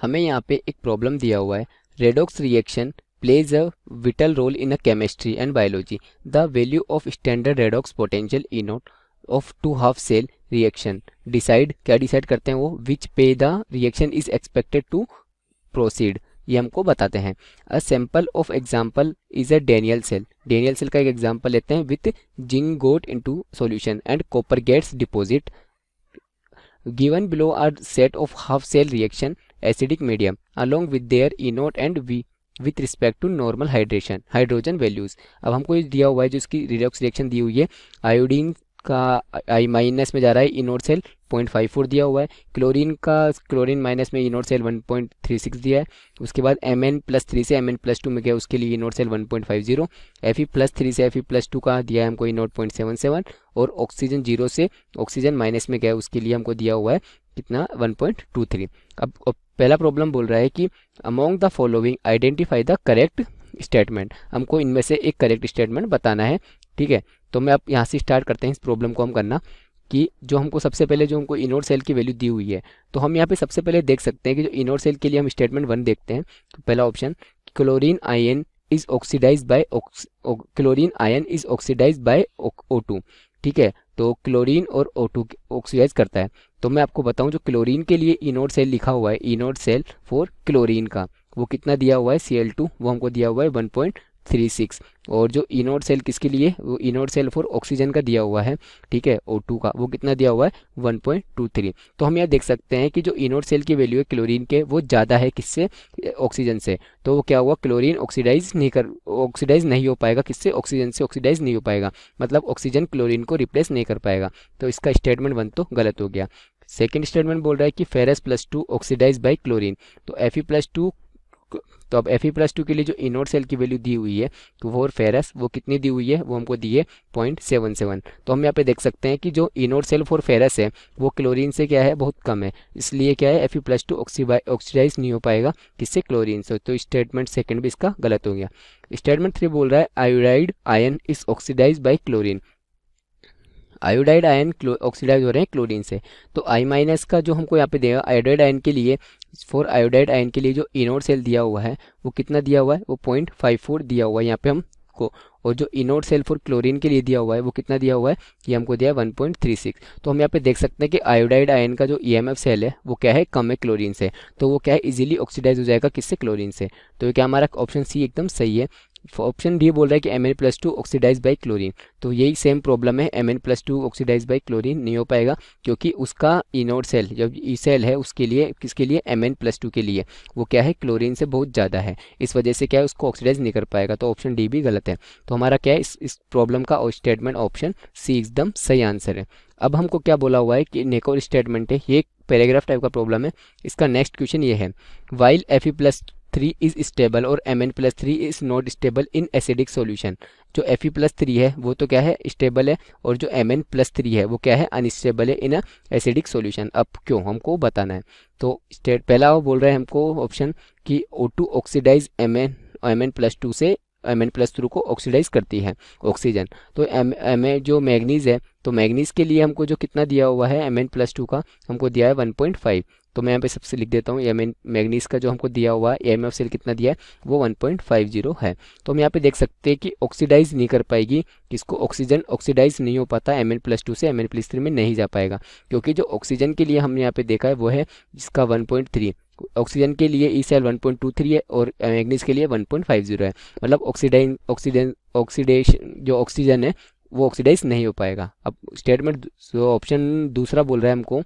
हमें यहाँ पे एक प्रॉब्लम दिया हुआ है, redox reaction plays a vital role in a chemistry and biology. The value of standard redox potential E naught of two half cell reaction decide, क्या decide करते हैं वो, which way the reaction is expected to proceed, ये हमको बताते हैं। A sample of example is a Daniell cell, Daniell cell का एक एग्जाम्पल लेते हैं, with zinc got into solution and copper gets deposit. Given below are set of half cell reaction acidic medium along with their E nought and we with respect to normal hydration hydrogen values. अब हमको ये दिया हुआ है, जो इसकी redox reaction दी हुई है, आयोडीन का आई माइनस में जा रहा है, ई नोट सेल 0.54 दिया हुआ है, क्लोरीन का क्लोरीन माइनस में ई नोट सेल 1.36 दिया है, उसके बाद Mn+3 से Mn+2 में गया, उसके लिए ई नोट सेल 1.50, Fe+3 से Fe+2 का दिया है हमको ई नोट 0.77, और ऑक्सीजन 0 से ऑक्सीजन माइनस में गया, उसके लिए हमको दिया हुआ है कितना 1.23। अब पहला प्रॉब्लम बोल रहा है कि among the following identify the correct statement, हमको इनमें से एक करेक्ट स्टेटमेंट बताना है। ठीक है, तो मैं अब यहाँ से स्टार्ट करते हैं इस प्रॉब्लम को हम करना, कि जो हमको सबसे पहले जो हमको इनोड सेल की वैल्यू दी हुई है, तो हम यहाँ पे सबसे पहले देख सकते हैं कि जो इनोड सेल के लिए हम स्टेटमेंट 1 देखते हैं। तो पहला option, chlorine ion is oxidise by chlorine ion is oxidise by O2। ठीक है, तो क्लोरीन और O2 ऑक्सीडाइज करता है। तो मैं आपको बताऊं, जो क्लोरीन के लिए इनोड सेल लिखा हुआ है, इनोड सेल फॉर क्लोरीन का, वो कितना दिया हुआ है Cl2, वो हमको दिया हुआ है 1.36, और जो इनोड सेल किसके लिए, वो इनोड सेल फॉर ऑक्सीजन का दिया हुआ है, ठीक है, O2 का, वो कितना दिया हुआ है 1.23। तो हम यहाँ देख सकते हैं कि जो इनोड सेल की वैल्यू है क्लोरीन के, वो ज़्यादा है किससे, ऑक्सीजन से। तो वो क्या हुआ, क्लोरीन ऑक्सीडाइज नहीं हो पाएगा, किससे, ऑक्सीजन से ऑक्सीडाइज नहीं हो पाएगा, मतलब ऑक्सीजन क्लोरीन को रिप्लेस नहीं कर पाएगा। तो इसका स्टेटमेंट 1 तो गलत हो गया। सेकेंड स्टेटमेंट बोल रहा है कि Fe+2 ऑक्सीडाइज बाई क्लोरीन, तो Fe+2, तो अब Fe+2 के लिए जो इनोड सेल की वैल्यू दी हुई है, तो वो फेरस वो कितनी दी हुई है, वो हमको दी है 0.77। तो हम यहाँ पे देख सकते हैं कि जो इनोड सेल फॉर फेरस है, वो क्लोरीन से क्या है, बहुत कम है, इसलिए क्या है, Fe+2 ऑक्सीडाइज नहीं हो पाएगा किससे, क्लोरीन से। तो स्टेटमेंट सेकंड भी इसका गलत हो गया। स्टेटमेंट 3 बोल रहा है iodide ion is oxidise by chlorine, iodide ion oxidise हो रहे हैं क्लोरीन से। तो I माइनस का जो हमको यहाँ पे देगा आयोडाइड आयन के लिए, फॉर आयोडाइड आयन के लिए जो इनोड सेल दिया हुआ है, वो कितना दिया हुआ है, वो 0.54 दिया हुआ है यहाँ पे हमको, और जो इनोड सेल फॉर क्लोरीन के लिए दिया हुआ है, वो कितना दिया हुआ है, ये हमको दिया है 1.36। तो हम यहाँ पे देख सकते हैं कि आयोडाइड आयन का जो EMF सेल है, वो क्या है, कम है क्लोरीन से, तो वो क्या है, इजीली ऑक्सीडाइज हो जाएगा किससे, क्लोरीन से। तो क्या हमारा ऑप्शन सी एकदम सही है। ऑप्शन डी बोल रहा है कि Mn+2 ऑक्सीडाइज बाई क्लोरीन, तो यही सेम प्रॉब्लम है, Mn+2 ऑक्सीडाइज बाई क्लोरीन नहीं हो पाएगा, क्योंकि उसका इनोड सेल जो ई सेल है, उसके लिए किसके लिए, Mn+2 के लिए, वो क्या है, क्लोरीन से बहुत ज़्यादा है, इस वजह से क्या है, उसको ऑक्सीडाइज नहीं कर पाएगा। तो ऑप्शन डी भी गलत है। तो हमारा क्या है, इस प्रॉब्लम का स्टेटमेंट ऑप्शन सी एकदम सही आंसर है। अब हमको क्या बोला हुआ है कि एक और स्टेटमेंट है, ये पैराग्राफ टाइप का प्रॉब्लम है। इसका नेक्स्ट क्वेश्चन ये है, वाइल Fe+3 इज स्टेबल और Mn+3 is not stable in acidic solution. जो Fe+3 है वो तो क्या है, स्टेबल है, और जो Mn+3 है वो क्या है, अनस्टेबल है इन एसिडिक सॉल्यूशन। अब क्यों, हमको बताना है। तो पहला वो बोल रहे हैं हमको ऑप्शन कि O2 ऑक्सीडाइज Mn+2 से Mn+3 को ऑक्सीडाइज करती है ऑक्सीजन। तो जो मैग्नीज है, तो मैग्नीज के लिए हमको जो कितना दिया हुआ है Mn+2 का, हमको दिया है 1.5। तो मैं यहाँ पे सबसे लिख देता हूँ, मैग्नीज का जो हमको दिया हुआ है EMF सेल कितना दिया है, वो 1.50 है। तो हम यहाँ पे देख सकते हैं कि ऑक्सीडाइज नहीं कर पाएगी किसको, ऑक्सीजन ऑक्सीडाइज नहीं हो पाता, Mn+2 से Mn+3 में नहीं जा पाएगा, क्योंकि जो ऑक्सीजन के लिए हमने यहाँ पे देखा है वो है जिसका 1.3, ऑक्सीजन के लिए ई सेल 1.23 है, और मैग्नीज के लिए 1.50 है, मतलब ऑक्सीडेशन जो ऑक्सीजन है वो ऑक्सीडाइज नहीं हो पाएगा। अब स्टेटमेंट ऑप्शन दूसरा बोल रहा है हमको,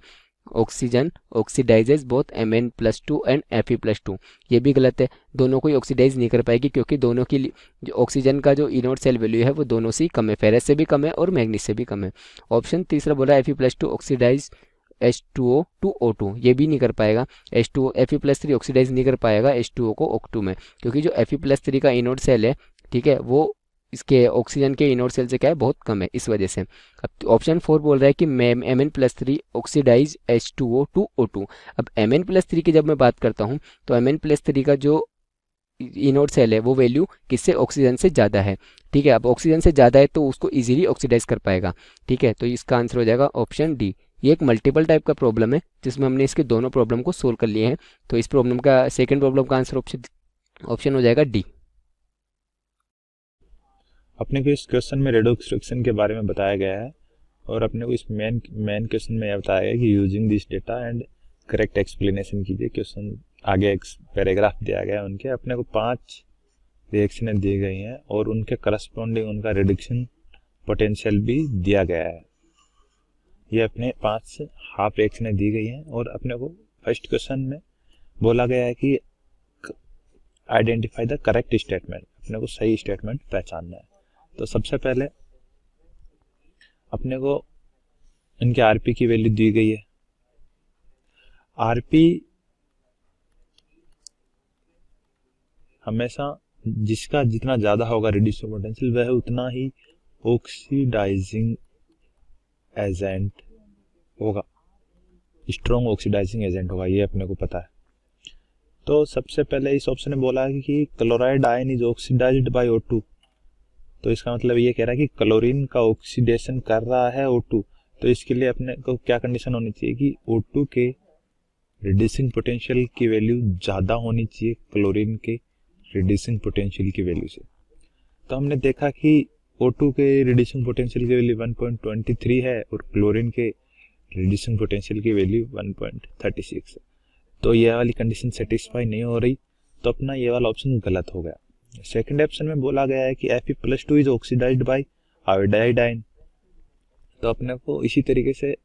oxygen oxidises both Mn+2 and Fe+2, ये भी गलत है, दोनों को ऑक्सीडाइज नहीं कर पाएगी, क्योंकि दोनों की जो ऑक्सीजन का जो इनोड सेल वैल्यू है वो दोनों से ही कम है, फेरस से भी कम है और मैग्नीज से भी कम है। ऑप्शन तीसरा बोला Fe+2 oxidise H2O to O2, ये भी नहीं कर पाएगा, H2O Fe+3 ऑक्सीडाइज नहीं कर पाएगा H2O को O2 में, क्योंकि जो Fe+3 का इनोड सेल है, ठीक है, वो इसके ऑक्सीजन के इनोड सेल से क्या है, बहुत कम है, इस वजह से। अब ऑप्शन 4 बोल रहा है कि Mn+3 oxidise H2O to O2। अब Mn+3 की जब मैं बात करता हूँ, तो Mn+3 का जो इनोड सेल है वो वैल्यू किससे, ऑक्सीजन से ज़्यादा है, ठीक है। अब ऑक्सीजन से ज़्यादा है तो उसको इजीली ऑक्सीडाइज कर पाएगा, ठीक है। तो इसका आंसर हो जाएगा ऑप्शन डी, ये एक मल्टीपल टाइप का प्रॉब्लम है जिसमें हमने इसके दोनों प्रॉब्लम को सोल्व कर लिए हैं। तो इस प्रॉब्लम का सेकंड प्रॉब्लम का आंसर ऑप्शन हो जाएगा डी। अपने को इस क्वेश्चन में रेडॉक्स रिएक्शन के बारे में बताया गया है और अपने को इस मेन क्वेश्चन में यह बताया गया कि using this data and correct explanation कीजिए। क्वेश्चन आगे एक पैराग्राफ दिया गया है, उनके अपने को 5 रिएक्शनें दी गई हैं और उनके करस्पॉन्डिंग उनका रिडक्शन पोटेंशियल भी दिया गया है। ये अपने 5 हाफ रिएक्शनें दी गई हैं और अपने को फर्स्ट क्वेश्चन में बोला गया है कि आइडेंटिफाई द करेक्ट स्टेटमेंट, अपने को सही स्टेटमेंट पहचानना है। तो सबसे पहले अपने को इनके आरपी की वैल्यू दी गई है। आरपी हमेशा जिसका जितना ज्यादा होगा रिड्यूसिंग पोटेंशियल वह उतना ही ऑक्सीडाइजिंग एजेंट होगा, स्ट्रॉन्ग ऑक्सीडाइजिंग एजेंट होगा, ये अपने को पता है। तो सबसे पहले इस ऑप्शन में बोला है कि chloride ion is oxidized by O2। तो इसका मतलब ये कह रहा है कि क्लोरीन का ऑक्सीडेशन कर रहा है O2। तो इसके लिए अपने को क्या कंडीशन होनी चाहिए कि O2 के रिड्यूसिंग पोटेंशियल की वैल्यू ज़्यादा होनी चाहिए क्लोरीन के रिड्यूसिंग पोटेंशियल की वैल्यू से। तो हमने देखा कि O2 के रिड्यूसिंग पोटेंशियल की वैल्यू 1.23 है और क्लोरीन के रिड्यूसिंग पोटेंशियल की वैल्यू 1.36 है। तो ये वाली कंडीशन सेटिस्फाई नहीं हो रही, तो अपना ये वाला ऑप्शन गलत हो गया। सेकंड ऑप्शन में बोला गया है कि Fe+2 is oxidized bye iodide. तो अपने को इसी तरीके से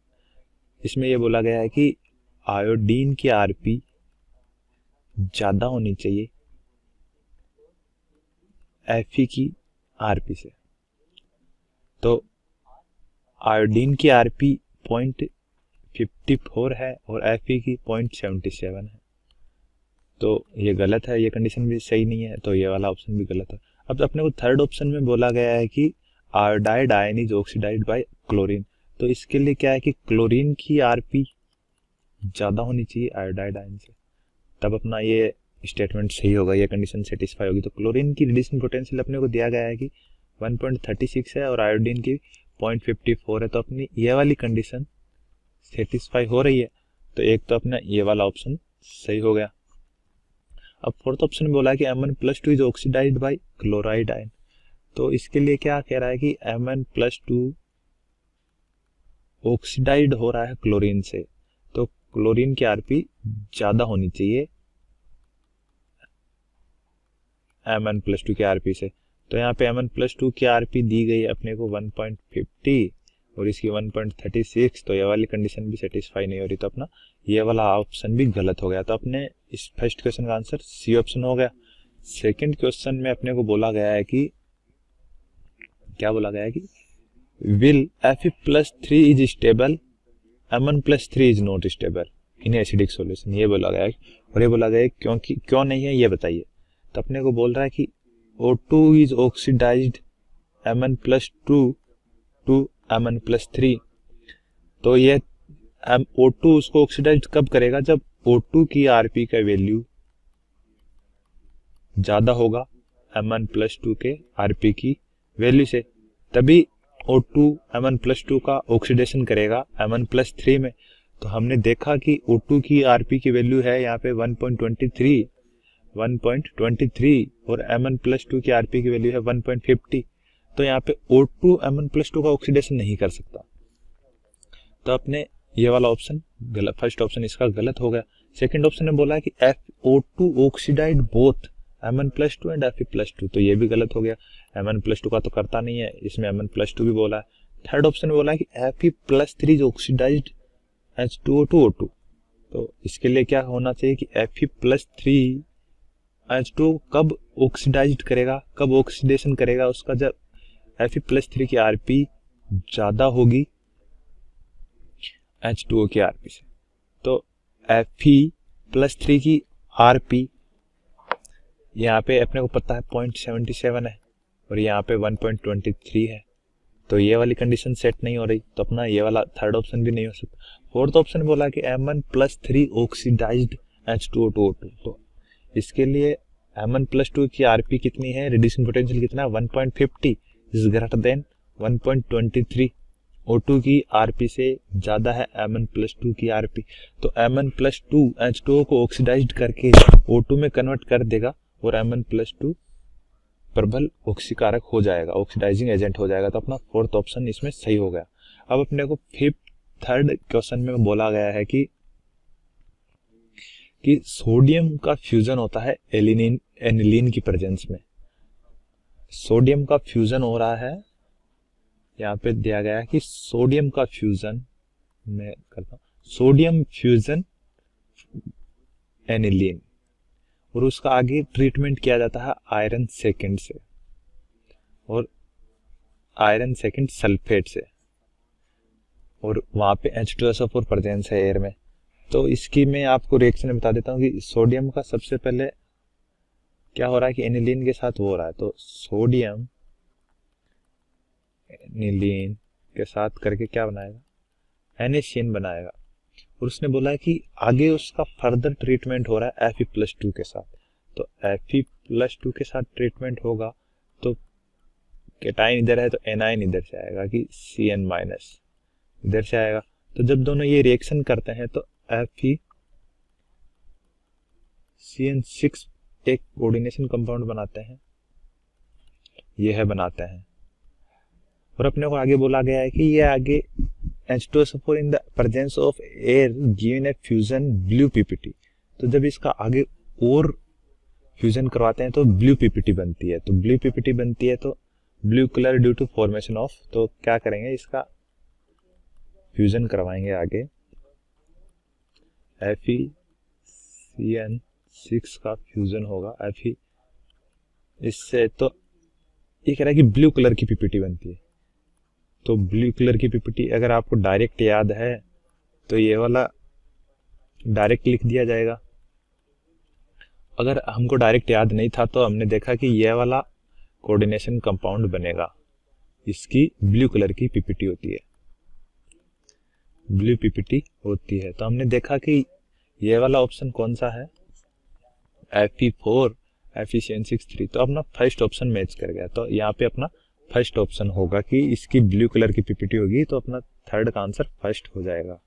इसमें ये बोला गया है कि आयोडीन की आरपी ज्यादा होनी चाहिए Fe की आरपी से। तो आयोडीन की आरपी 0.54 है और Fe की 0.77 है। तो ये गलत है, ये कंडीशन भी सही नहीं है, तो ये वाला ऑप्शन भी गलत है। अब अपने को थर्ड ऑप्शन में बोला गया है कि iodide ion is oxidized by chlorine. तो इसके लिए क्या है कि क्लोरीन की आरपी ज्यादा होनी चाहिए आयोडाइड आयन से, तब अपना ये स्टेटमेंट सही होगा, ये कंडीशन सेटिस्फाई होगी। तो क्लोरीन की रिड्यूसिंग पोटेंशियल अपने को दिया गया है कि 1.36 है और आयोडीन की 0.54 है। तो अपनी ये वाली कंडीशन सेटिस्फाई हो रही है, तो एक तो अपना ये वाला ऑप्शन सही हो गया। अब फोर्थ ऑप्शन में बोला है कि Mn+2 is oxidized by chloride ion. तो इसके लिए क्या कह रहा है कि Mn+2 ऑक्सीडाइड हो रहा है क्लोरीन से, तो क्लोरीन की आरपी ज्यादा होनी चाहिए Mn+2 की आरपी से। तो यहाँ पे Mn+2 की आरपी दी गई अपने को 1.50 और इसकी 1.36, तो ये वाली कंडीशन भी सेटिस्फाई नहीं हो रही, तो अपना ये वाला ऑप्शन भी गलत हो गया। तो अपने इस फर्स्ट क्वेश्चन का आंसर सी ऑप्शन हो गया। सेकंड क्वेश्चन में अपने को बोला गया है कि क्या बोला गया है कि will Fe+3 is stable, Mn+3 is not stable in acidic solution, ये बोला गया है। और ये बोला गया है क्योंकि क्यों नहीं है ये बताइए। तो अपने को बोल रहा है कि O2 is oxidised Mn+2 to Mn+3। तो ये O2 उसको ऑक्सीडाइज कब करेगा, जब O2 की आरपी का वैल्यू ज्यादा होगा Mn+2 के आरपी की वैल्यू से, तभी O2 Mn+2 का ऑक्सीडेशन करेगा Mn+3 में। तो हमने देखा कि O2 की आरपी की वैल्यू है यहाँ पे 1.23 और Mn+2 की आरपी की वैल्यू है 1.50। तो यहाँ पे O2 Mn+2 का ऑक्सीडेशन नहीं कर सकता, तो अपने ये वाला ऑप्शन गलत, फर्स्ट ऑप्शन इसका गलत हो गया। सेकंड ऑप्शन में बोला है कि O2 oxidised both Mn+2 and Fe+2, तो ये भी गलत हो गया। Mn+2 का तो करता नहीं है, इसमें Mn+2 भी बोला है। थर्ड ऑप्शन में बोला है कि Fe+3 इज ऑक्सीडाइज्ड H2O2। तो इसके लिए क्या होना चाहिए कि Fe+3 H2 कब ऑक्सीडाइज्ड करेगा, कब ऑक्सीडेशन करेगा उसका, जब Fe+3 की आरपी ज्यादा होगी H2O की आरपी से। तो Fe+3 की आरपी यहाँ पे अपने को पता है 0.77 है और यहाँ पे 1.23 है, तो ये वाली कंडीशन सेट नहीं हो रही, तो अपना ये वाला थर्ड ऑप्शन भी नहीं हो सकता। फोर्थ ऑप्शन बोला कि Mn+3 ऑक्सीडाइज्ड H2O2। तो इसके लिए Mn+2 की आरपी कितनी है, रिड्यूसिंग पोटेंशियल कितना है 1.50 इज ग्रेटर देन 1.23। O2 की Rp से ज़्यादा है Mn+2 की Rp, तो Mn+2 H2O को ऑक्सीडाइज्ड करके O2 में कन्वर्ट कर देगा और Mn+2 प्रबल ऑक्सीकारक हो जाएगा, ऑक्सीडाइजिंग एजेंट हो जाएगा। तो अपना फोर्थ ऑप्शन इसमें सही हो गया। अब अपने को थर्ड क्वेश्चन में बोला गया है कि सोडियम का फ्यूजन होता है एनिलीन की प्रेजेंस में। सोडियम का फ्यूजन हो रहा है, यहाँ पे दिया गया है कि सोडियम का फ्यूजन, मैं करता हूँ, सोडियम फ्यूजन एनिलीन, और उसका आगे ट्रीटमेंट किया जाता है आयरन सेकेंड से और आयरन सेकेंड सल्फेट से, और वहाँ पे H2SO4 प्रेजेंस है एयर में। तो इसकी मैं आपको रिएक्शन बता देता हूँ कि सोडियम का सबसे पहले क्या हो रहा है कि एनिलीन के साथ वो हो रहा है, तो सोडियम एनिलीन के साथ करके क्या बनाएगा, NaCN बनाएगा। और उसने बोला है कि आगे उसका फर्दर ट्रीटमेंट हो रहा है Fe+2 के साथ, तो Fe+2 के साथ ट्रीटमेंट होगा तो केटाइन इधर है तो एनाइन इधर से आएगा कि Cn- इधर से आएगा। तो जब दोनों ये रिएक्शन करते हैं तो FeCN6 एक कोऑर्डिनेशन कंपाउंड बनाते हैं, यह बनाते हैं। और अपने को आगे बोला गया है कि ये आगे H2SO4 in the presence of air given a fusion blue PPT, तो जब इसका आगे और फ्यूजन करवाते हैं तो ब्लू पीपीटी बनती है। तो ब्लू पीपीटी बनती है तो blue colour due to formation of, तो क्या करेंगे, इसका फ्यूजन करवाएंगे आगे FeCN6 का फ्यूजन होगा Fe इससे, तो ये कह रहा है कि ब्लू कलर की पीपीटी बनती है। तो ब्लू कलर की पीपीटी अगर आपको डायरेक्ट याद है तो ये वाला डायरेक्ट लिख दिया जाएगा। अगर हमको डायरेक्ट याद नहीं था तो हमने देखा कि ये वाला कोऑर्डिनेशन कंपाउंड बनेगा, इसकी ब्लू कलर की पीपीटी होती है, ब्लू पीपीटी होती है। तो हमने देखा कि ये वाला ऑप्शन कौन सा है, Fe4 FeCN6 तो अपना फर्स्ट ऑप्शन मैच कर गया। तो यहाँ पे अपना फर्स्ट ऑप्शन होगा कि इसकी ब्लू कलर की पीपीटी होगी, तो अपना थर्ड का आंसर फर्स्ट हो जाएगा।